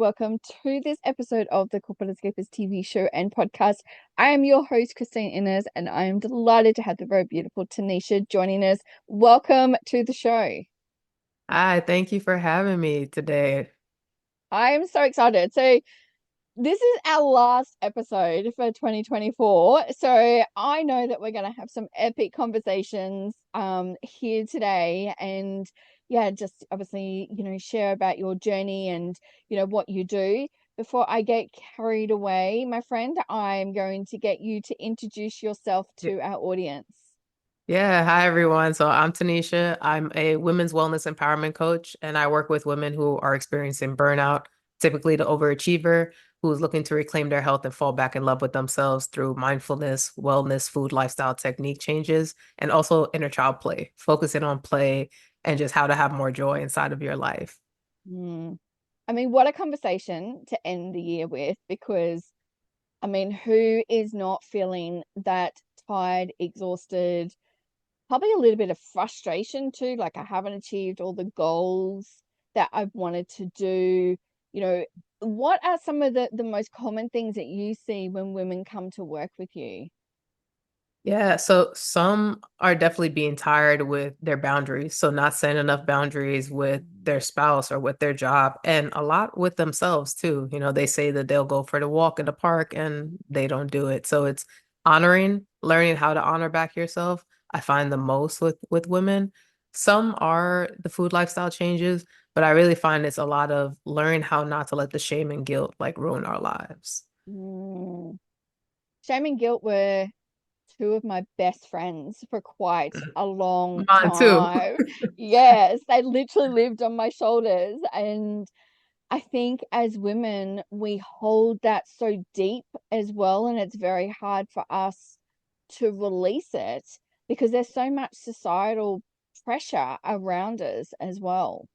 welcome to this episode of the Corporate Escapists TV show and podcast. I am your host, Christine Innes, and I am delighted to have the very beautiful Tanisha joining us. Welcome to the show. Hi, thank you for having me today. I am so excited. So, this is our last episode for 2024. So, I know that we're going to have some epic conversations here today, and yeah, just obviously, share about your journey and, what you do. Before I get carried away, my friend, I'm going to get you to introduce yourself Y- to our audience. Yeah, hi everyone. So I'm Tanisha. I'm a women's wellness empowerment coach, and I work with women who are experiencing burnout, typically the overachiever who's looking to reclaim their health and fall back in love with themselves through mindfulness, wellness, food, lifestyle technique changes, and also inner child play, focusing on play and just how to have more joy inside of your life. Hmm. I mean, what a conversation to end the year with, because I mean, who is not feeling that tired, exhausted, probably a little bit of frustration too? Like, I haven't achieved all the goals that I've wanted to do. You know, what are some of the most common things that you see when women come to work with you? Yeah, so some are definitely being tired with their boundaries. So not setting enough boundaries with their spouse or with their job, and a lot with themselves too. They say that they'll go for the walk in the park and they don't do it. So it's honoring, learning how to honor back yourself. I find the most with women. Some are the food lifestyle changes, but I really find it's a lot of learning how not to let the shame and guilt like ruin our lives. Mm. Shame and guilt were two of my best friends for quite a long Mine too. time. Yes, they literally lived on my shoulders. And I think as women, we hold that so deep as well. And it's very hard for us to release it because there's so much societal pressure around us as well.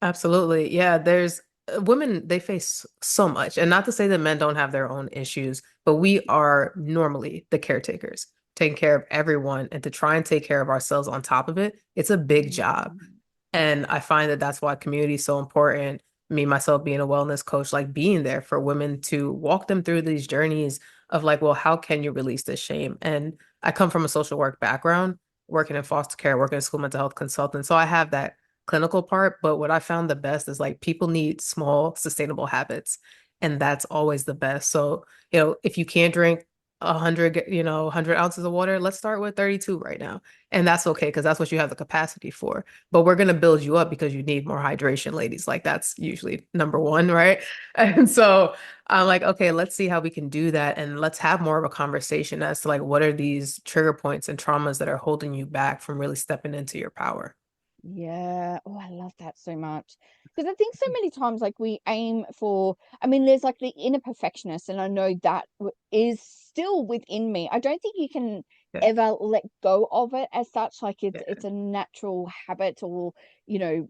Absolutely. Yeah, there's women, they face so much. And not to say that men don't have their own issues, but we are normally the caretakers, taking care of everyone. And to try and take care of ourselves on top of it, it's a big job. Mm. And I find that that's why community is so important. Me, myself being a wellness coach, like being there for women to walk them through these journeys of like, well, how can you release this shame? And I come from a social work background, working in foster care, working in school mental health consultant. So I have that clinical part. But what I found the best is like people need small, sustainable habits. And that's always the best. So, if you can't drink 100, 100 ounces of water, let's start with 32 right now. And that's okay because that's what you have the capacity for, but we're going to build you up because you need more hydration, ladies. Like that's usually number one, right? And so I'm like, okay, let's see how we can do that. And let's have more of a conversation as to like, what are these trigger points and traumas that are holding you back from really stepping into your power? Yeah. Oh, I love that so much. Because I think so many times, like, we aim for, I mean, there's like the inner perfectionist, and I know that is still within me. I don't think you can Yeah. ever let go of it as such. Like, it's Yeah. a natural habit, or,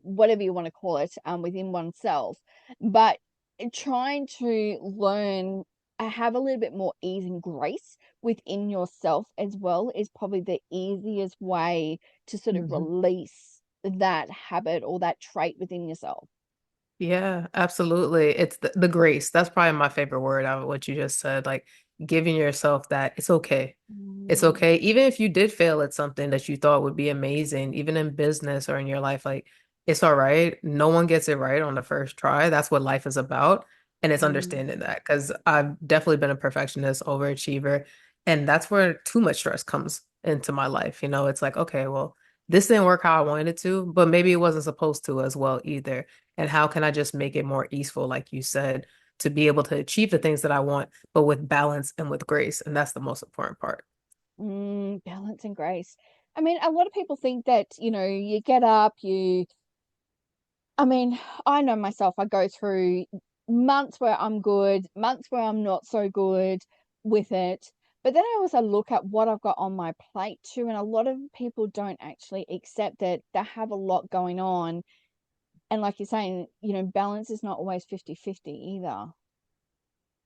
whatever you want to call it, within oneself. But trying to learn, have a little bit more ease and grace within yourself as well is probably the easiest way to sort of Mhm. release that habit or that trait within yourself. Yeah, absolutely. It's the grace. That's probably my favorite word out of what you just said. Like giving yourself that it's okay. It's Mm. okay. Even if you did fail at something that you thought would be amazing, even in business or in your life, like it's all right. No one gets it right on the first try. That's what life is about. And it's Mm. understanding that because I've definitely been a perfectionist, overachiever. And that's where too much stress comes into my life. It's like, okay, well, this didn't work how I wanted it to, but maybe it wasn't supposed to as well either. And how can I just make it more easeful, like you said, to be able to achieve the things that I want, but with balance and with grace. And that's the most important part. Balance and grace. I mean, a lot of people think that, you get up, I mean, I know myself, I go through months where I'm good, months where I'm not so good with it. But then I also look at what I've got on my plate too. And a lot of people don't actually accept that they have a lot going on. And like you're saying, balance is not always 50-50 either.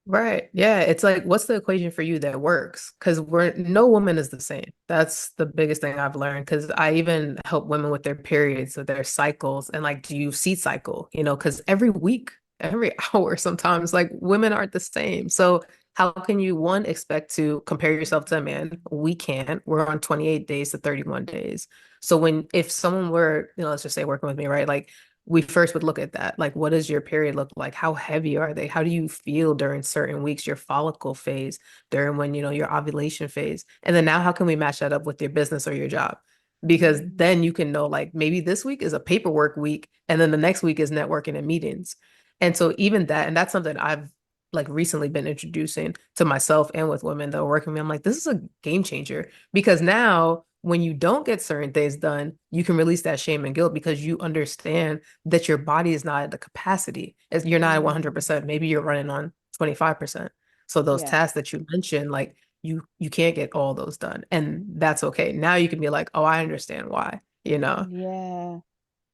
Right. Yeah. It's like, what's the equation for you that works? Because no woman is the same. That's the biggest thing I've learned. Because I even help women with their periods, with their cycles, and like, do you see cycle? Because every week every hour sometimes. Like women aren't the same. So how can you, one, expect to compare yourself to a man? We can't. We're on 28 days to 31 days. So when if someone were, let's just say working with me, right? Like we first would look at that. Like, what does your period look like? How heavy are they? How do you feel during certain weeks, your follicle phase, during when, your ovulation phase? And then now how can we match that up with your business or your job? Because Mm, then you can know like maybe this week is a paperwork week and then the next week is networking and meetings. And so even that, and that's something I've like recently been introducing to myself and with women that are working with me. I'm like, this is a game changer because now when you don't get certain things done, you can release that shame and guilt because you understand that your body is not at the capacity. As you're not at mm, 100%. Maybe you're running on 25%. So those yeah, tasks that you mentioned, like you can't get all those done. And that's okay. Now you can be like, oh, I understand why, you know? yeah.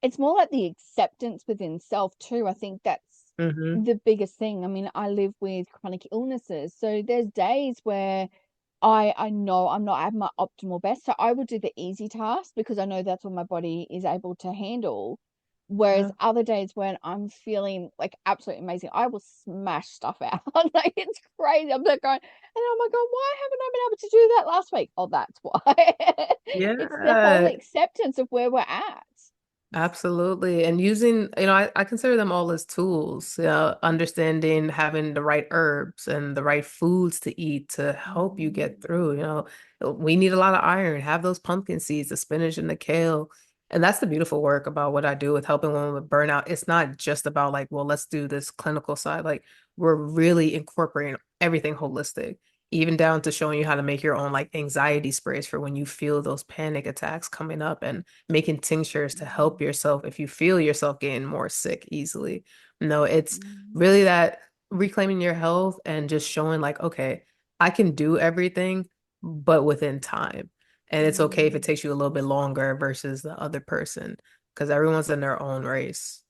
It's more like the acceptance within self too. I think that's Hmm. the biggest thing. I mean, I live with chronic illnesses, so there's days where I know I'm not at my optimal best. So I will do the easy task because I know that's what my body is able to handle. Whereas Yeah. other days when I'm feeling like absolutely amazing, I will smash stuff out. Like it's crazy. I'm like going, and I'm like, oh, why haven't I been able to do that last week? Oh, that's why. It's the whole Yeah. acceptance of where we're at. Absolutely. And using, I consider them all as tools, understanding having the right herbs and the right foods to eat to help you Mm, get through. We need a lot of iron, have those pumpkin seeds, the spinach and the kale. And that's the beautiful work about what I do with helping women with burnout. It's not just about like, well, let's do this clinical side. Like we're really incorporating everything holistic, even down to showing you how to make your own like anxiety sprays for when you feel those panic attacks coming up and making tinctures to help yourself if you feel yourself getting more sick easily. No, it's mm, really that reclaiming your health and just showing like, okay, I can do everything, but within time. And it's okay if it mm, takes you a little bit longer versus the other person, because everyone's in their own race.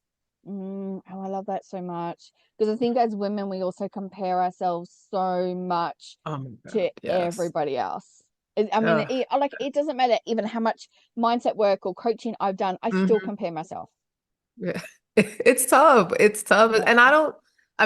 Oh, I love that so much because I think as women we also compare ourselves so much Oh my to God, yes. everybody else. I mean, Ugh. like it doesn't matter even how much mindset work or coaching I've done, I still Mhm. compare myself. Yeah. It's tough. It's tough. Yeah. And I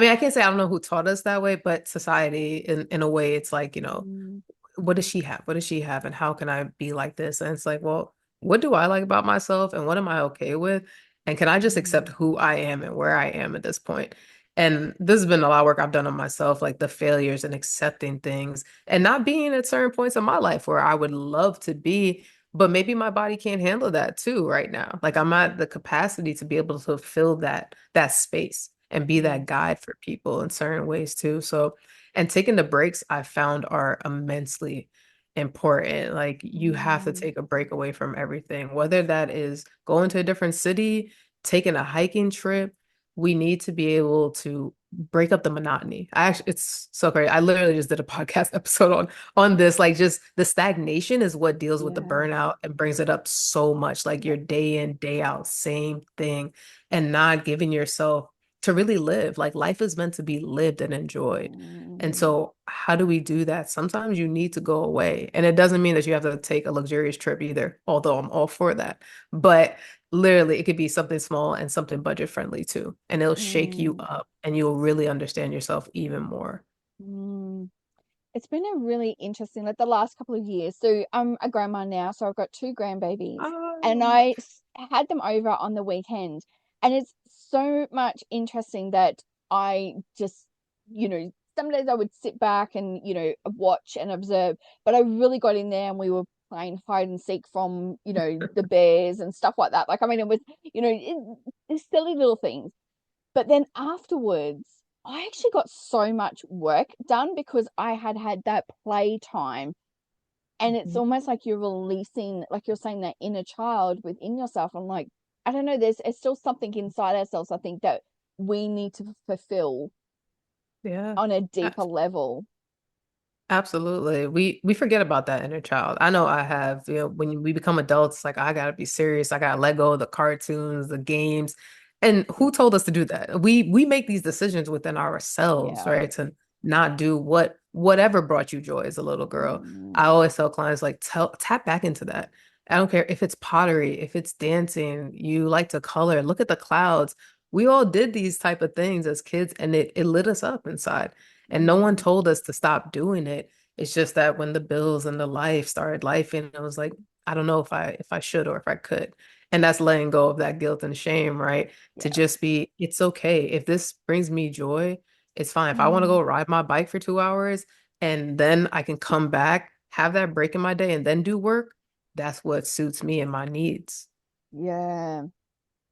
mean, I can't say I don't know who taught us that way, but society in a way, it's like, Mm, what does she have? What does she have? And how can I be like this? And it's like, well, what do I like about myself and what am I okay with? And can I just accept mm, who I am and where I am at this point? And this has been a lot of work I've done on myself, like the failures and accepting things and not being at certain points in my life where I would love to be, but maybe my body can't handle that too right now. Like I'm at the capacity to be able to fill that space and be yeah. that guide for people in certain ways too. So and taking the breaks I found are immensely important. Like you have to Mm, take a break away from everything, whether that is going to a different city, taking a hiking trip. We need to be able to break up the monotony. It's so great. I literally just did a podcast episode on this. Like just the stagnation is what deals with the yeah. burnout and brings it up so much. Like Yeah. your day in, day out, same thing, and not giving yourself to really live. Like life is meant to be lived and enjoyed. And Mm, so, how do we do that? Sometimes you need to go away. And it doesn't mean that you have to take a luxurious trip either, although I'm all for that. But literally, it could be something small and something budget friendly too. And it'll shake you mm, up and you'll really understand yourself even more. mm. It's been a really interesting, like the last couple of years. So I'm a grandma now, so I've got two grandbabies, and Oh, I had them over on the weekend, and it's so much interesting that I just, some days I would sit back and watch and observe, but I really got in there and we were playing hide and seek from the bears and stuff like that. Like I mean, it was it's silly little things, but then afterwards, I actually got so much work done because I had had that play time. And it's mhm. almost like you're releasing, like you're saying, that inner child within yourself. I'm like, I don't know, it's still something inside ourselves, I think, that we need to fulfill Yeah. on a deeper level. Absolutely. We forget about that inner child. I know I have, when we become adults, like I gotta be serious. I gotta let go of the cartoons, the games. And who told us to do that? We make these decisions within ourselves, Yeah. right? To not do whatever brought you joy as a little girl. Mm, I always tell clients like tap back into that. I don't care if it's pottery, if it's dancing, you like to color, look at the clouds. we all did these type of things as kids and it lit us up inside. And no one Mm, told us to stop doing it. It's just that when the bills and the life started life and it was like, I don't know if I should or if I could. And that's letting go of that guilt and shame, right? To yeah. just be, it's okay. If this brings me joy, it's fine. If I want to Mm, go ride my bike for 2 hours and then I can come back, have that break in my day and then do work, that's what suits me and my needs. yeah.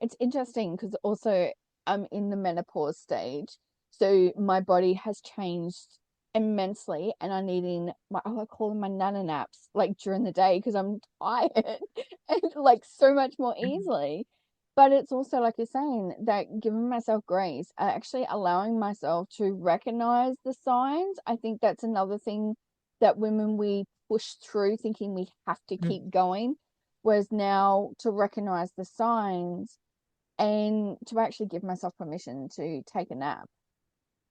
It's interesting because also I'm in the menopause stage, so my body has changed immensely, and I'm needing my I call them my nana naps like during the day because I'm tired and like so much more easily. But it's also like you're saying that giving myself grace, actually allowing myself to recognize the signs. I think that's another thing that women we push through thinking we have to Mhm. keep going, whereas now to recognize the signs and to actually give myself permission to take a nap.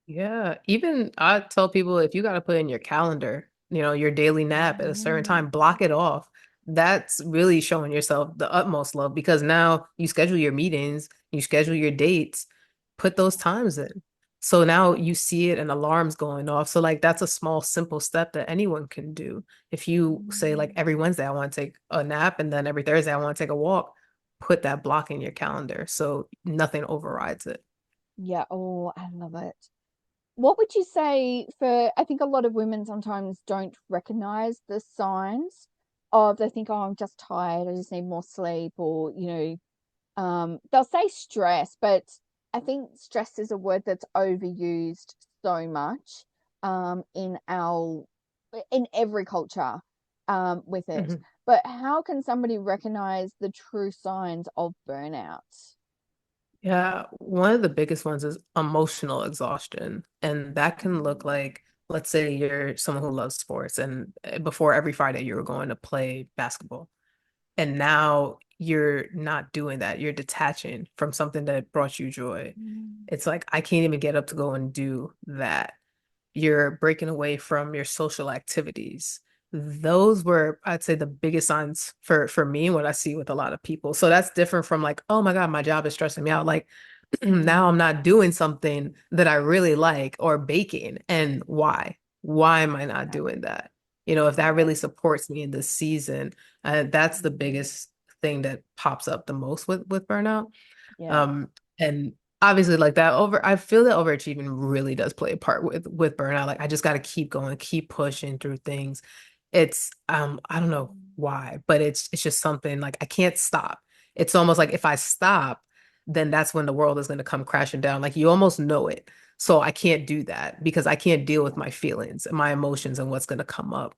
Yeah, even I tell people if you got to put in your calendar, your daily nap at a certain Mm, time, block it off. That's really showing yourself the utmost love because now you schedule your meetings, you schedule your dates, put those times in. So now you see it and alarms going off. So like that's a small, simple step that anyone can do. If you say like mm. every Wednesday I want to take a nap and then every Thursday I want to take a walk, put that block in your calendar so nothing overrides it. Yeah, oh, I love it. What would you say for, I think a lot of women sometimes don't recognize the signs of, they think, oh, I'm just tired, I just need more sleep, or, they'll say stress, but I think stress is a word that's overused so much in our in every culture with it. Mhm. But how can somebody recognize the true signs of burnout? Yeah, one of the biggest ones is emotional exhaustion. And that can look Mm, like, let's say you're someone who loves sports and before every Friday you were going to play basketball. And now you're not doing that. You're detaching from something that brought you joy. mm, It's like, I can't even get up to go and do that. You're breaking away from your social activities. Those were, I'd say, the biggest signs for me what I see with a lot of people. So that's different from like, oh my God, my job is stressing me out. Like now I'm mm, not doing something that I really like or baking. And why? Why am I not yeah, doing that? If that yeah, really supports me in this season, that's the mm, biggest thing that pops up the most with burnout. yeah, Um, and obviously like that I feel that overachieving really does play a part with burnout. Like I just got to keep going, keep pushing through things. It's I don't know why, but it's just something like I can't stop. It's almost like if I stop, then that's when the world is going to come crashing down. Like you almost know it. So I can't do that because I can't deal with yeah, my feelings, my emotions, and what's going to come up.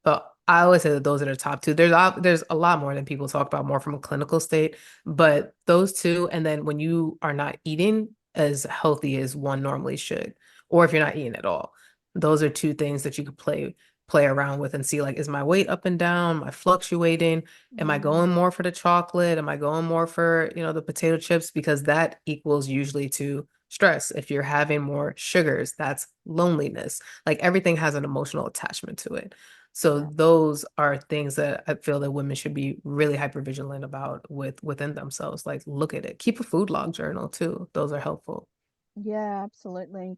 But I always say that those are the top two. There's a lot more than people talk about more from a clinical state, but those two, and then when you are not eating as healthy as one normally should, or if you're not eating at all, those are two things that you could play around with and see like, is my weight up and down? Am I fluctuating? Am I mm, going more for the chocolate? Am I going more for, the potato chips? Because that equals usually to stress. If you're having more sugars, that's loneliness. Like everything has an emotional attachment to it. So yeah, those are things that I feel that women should be really hyper vigilant about within themselves. Like look at it. Keep a food log journal too. Those are helpful. yeah, absolutely.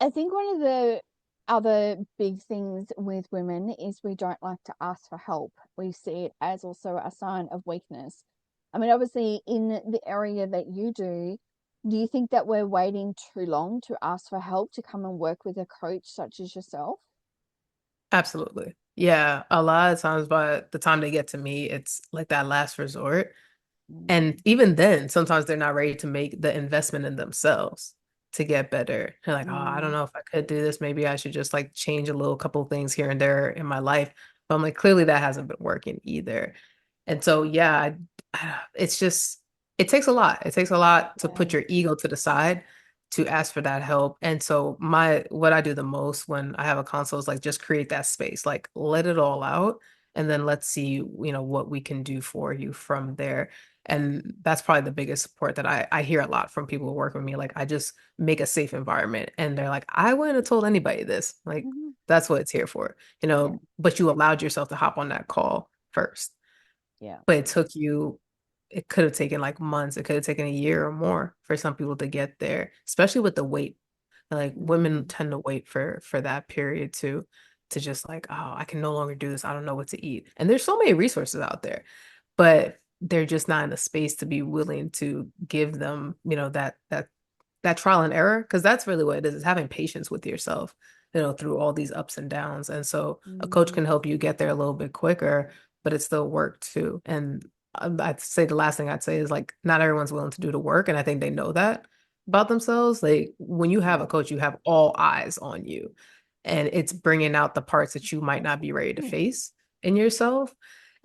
I think one of the other big things with women is we don't like to ask for help. We see it as also a sign of weakness. I mean, obviously, in the area that do you think that we're waiting too long to ask for help to come and work with a coach such as yourself? Absolutely. Yeah, a lot of times by the time they get to me, it's like that last resort. And Mm, even then, sometimes they're not ready to make the investment in themselves to get better. They're like, oh, I don't mm, know if I could do this. Maybe I should just like change a little couple things here and there in my life. But I'm like, clearly that hasn't been working either. And so, yeah, it's just, it takes a lot. It takes a lot to yeah. put your ego to the side to ask for that help. And so, what I do the most when I have a consult is like just create that space, like let it all out. And then let's see, what we can do for you from there. And that's probably the biggest support that I hear a lot from people who work with me. Like, I just make a safe environment. And they're like, I wouldn't have told anybody this. Like, Mhm. that's what it's here for, Yeah, but you allowed yourself to hop on that call first. yeah, But it took you, it could have taken like months. It could have taken a year or more for some people to get there, especially with the weight. Like women Mm, tend to wait for that period to just like, oh, I can no longer do this. I don't know what to eat. And there's so many resources out there, but they're just not in a space to be willing to give them, that trial and error, because that's really what it is having patience with yourself, through all these ups and downs. And so a coach mm, can help you get there a little bit quicker, but it's still work too. And I'd say the last thing I'd say is like not everyone's willing to do the work, and I think they know that about themselves. Like when you have a yeah. coach, you have all eyes on you, and it's bringing out the parts that you might not be ready to Mm, face in yourself.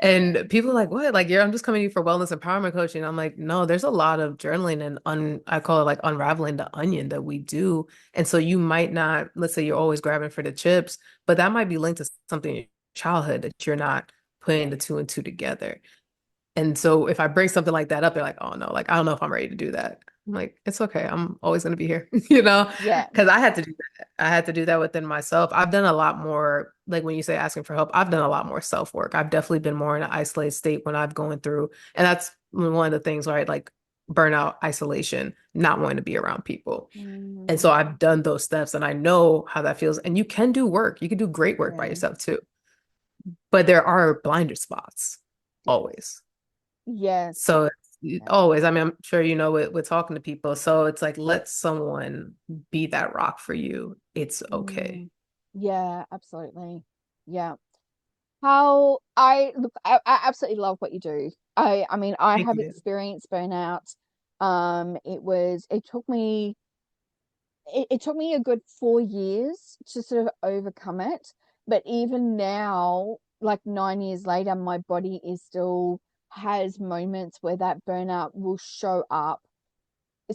And people are like, what? Like, I'm just coming to you for wellness empowerment coaching. I'm like, no, there's a lot of journaling and I call it like unraveling the onion that we do. And so you might not, let's say you're always grabbing for the chips, but that might be linked to something in your childhood that you're not putting yeah. the two and two together. And so if I bring something like that up, they're like, oh no, like I don't know if I'm ready to do that. I'm like, it's okay. I'm always going to be here, Yeah. because I had to do that. I had to do that within myself. I've done a lot more, like when you say asking for help, I've done a lot more self work. I've definitely been more in an isolated state when I've going through, and that's one of the things, right? Like burnout, isolation, not wanting to be around people. And so Mm, I've done those steps and I know how that feels. And you can do work. You can do great work by yeah. yourself too. But there are blinder spots Yes. always. Yes. So Yeah. always, I mean, I'm sure we're talking to people. So it's like, let someone be that rock for you. It's okay. Mm, yeah, absolutely. Yeah. How I look, I absolutely love what you do. I mean, I Thank have you. experienced burnout. It took me a good 4 years to sort of overcome it. But even now, like 9 years later, my body is still has moments where that burnout will show up.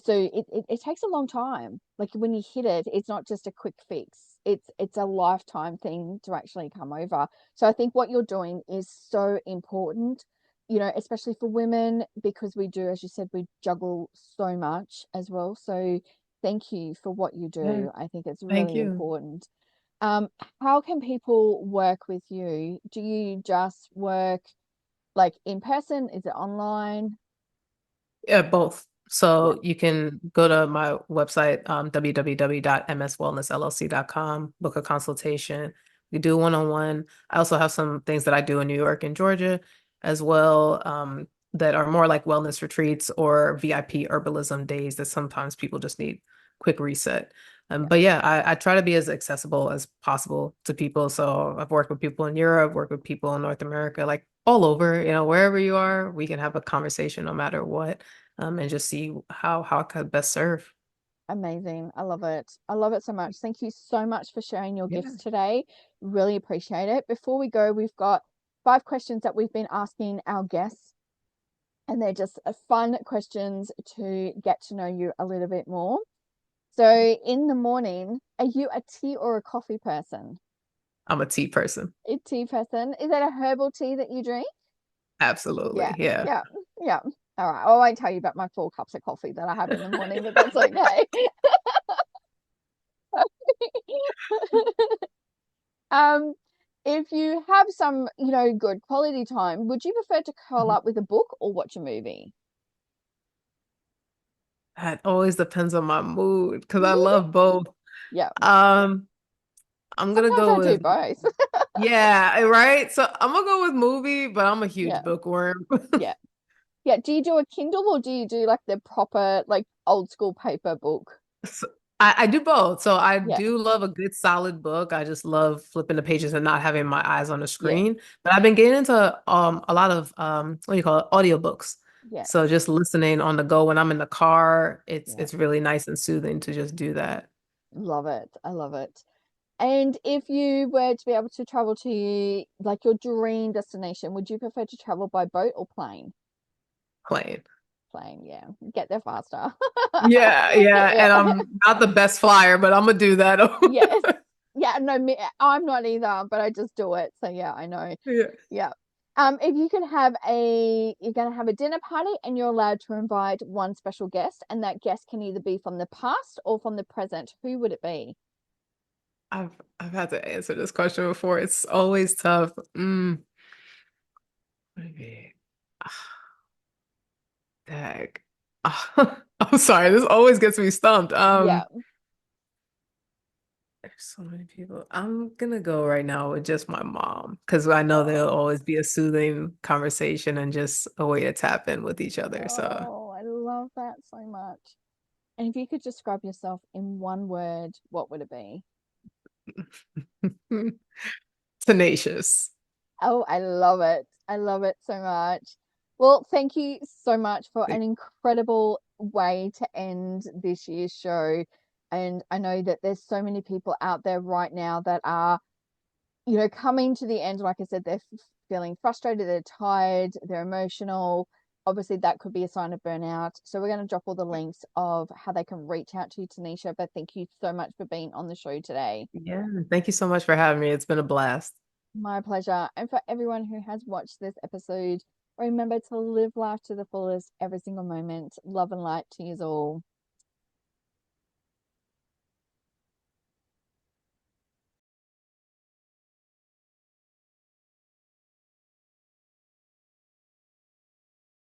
So it takes a long time. Like when you hit it, it's not just a quick fix. It's a lifetime thing to actually come over. So I think what you're doing is so important, especially for women, because we do, as you said, we juggle so much as well. So thank you for what you Yeah, do. I think it's thank really you. important. Um, how can people work with you? Do you just work like in person? Is it online? Yeah, both. Yeah, So you can go to my website, www.mswellnessllc.com, book a consultation. We do one-on-one. I also have some things that I do in New York and Georgia as well, that are more like wellness retreats or VIP herbalism days that sometimes people just need quick reset. yeah. But yeah, I try to be as accessible as possible to people. So I've worked with people in Europe, worked with people in North America, like all over, wherever you are, we can have a conversation no matter what, and just see how I could best serve. Amazing. I love it. I love it so much. Thank you so much for sharing your Yeah. gifts today. Really appreciate it. Before we go, we've got 5 questions that we've been asking our guests, and they're just fun questions to get to know you a little bit more. So, in the morning, are you a tea or a coffee person? I'm a tea person. A tea person. Is that a herbal tea that you drink? Yeah, Absolutely. Yeah. yeah, yeah. All right. I won't tell you about my 4 cups of coffee that I have in the morning, but that's okay. Um, if you have some, good quality time, would you prefer to curl Mhm. up with a book or watch a movie? That always depends on my mood because I love both. Yeah. Um, I'm gonna Sometimes go I do with, both. yeah, right. So I'm gonna go with movie, but I'm a huge Yeah. bookworm. Yeah. Yeah. Do you do a Kindle or do you do like the proper, like old school paper book? So I do both. So I Yeah. do love a good solid book. I just love flipping the pages and not having my eyes on the Yeah. screen. But I've been getting into a lot of what do you call it? Audiobooks. So Yes. just listening on the go when I'm in the car, it's Yeah. it's really nice and soothing to just do that. Love it. I love it. And if you were to be able to travel to like your dream destination, would you prefer to travel by boat or plane? Playing. Plane, yeah. Get there faster. Yeah, yeah. Yeah. And I'm not the best flyer, but I'm gonna do that. Yes. Yeah, no, I'm not either, but I just do it. So yeah, I know. Yeah. Yeah. If you can you're gonna have a dinner party and you're allowed to invite one special guest, and that guest can either be from the past or from the present, who would it be? I've had to answer this question before. It's always tough. What would it be? Dag. I'm sorry, this always gets me stumped. Yeah. There's so many people. I'm gonna go right now with just my mom because I know there'll Oh, always be a soothing conversation and just a way to tap in with each other. So, oh, I love that so much. And if you could describe yourself in one word, what would it be? tenacious. Oh, I love it. I love it so much. Well, thank you so much for an incredible way to end this year's show. And I know that there's so many people out there right now that are, coming to the end. Like I said, they're feeling frustrated, they're tired, they're emotional. Obviously, that could be a sign of burnout. So we're going to drop all the links of how they can reach out to you, Tanisha. But thank you so much for being on the show today. Yeah, thank you so much for having me. It's been a blast. My pleasure. And for everyone who has watched this episode, remember to live life to the fullest every single moment. Love and light to you all.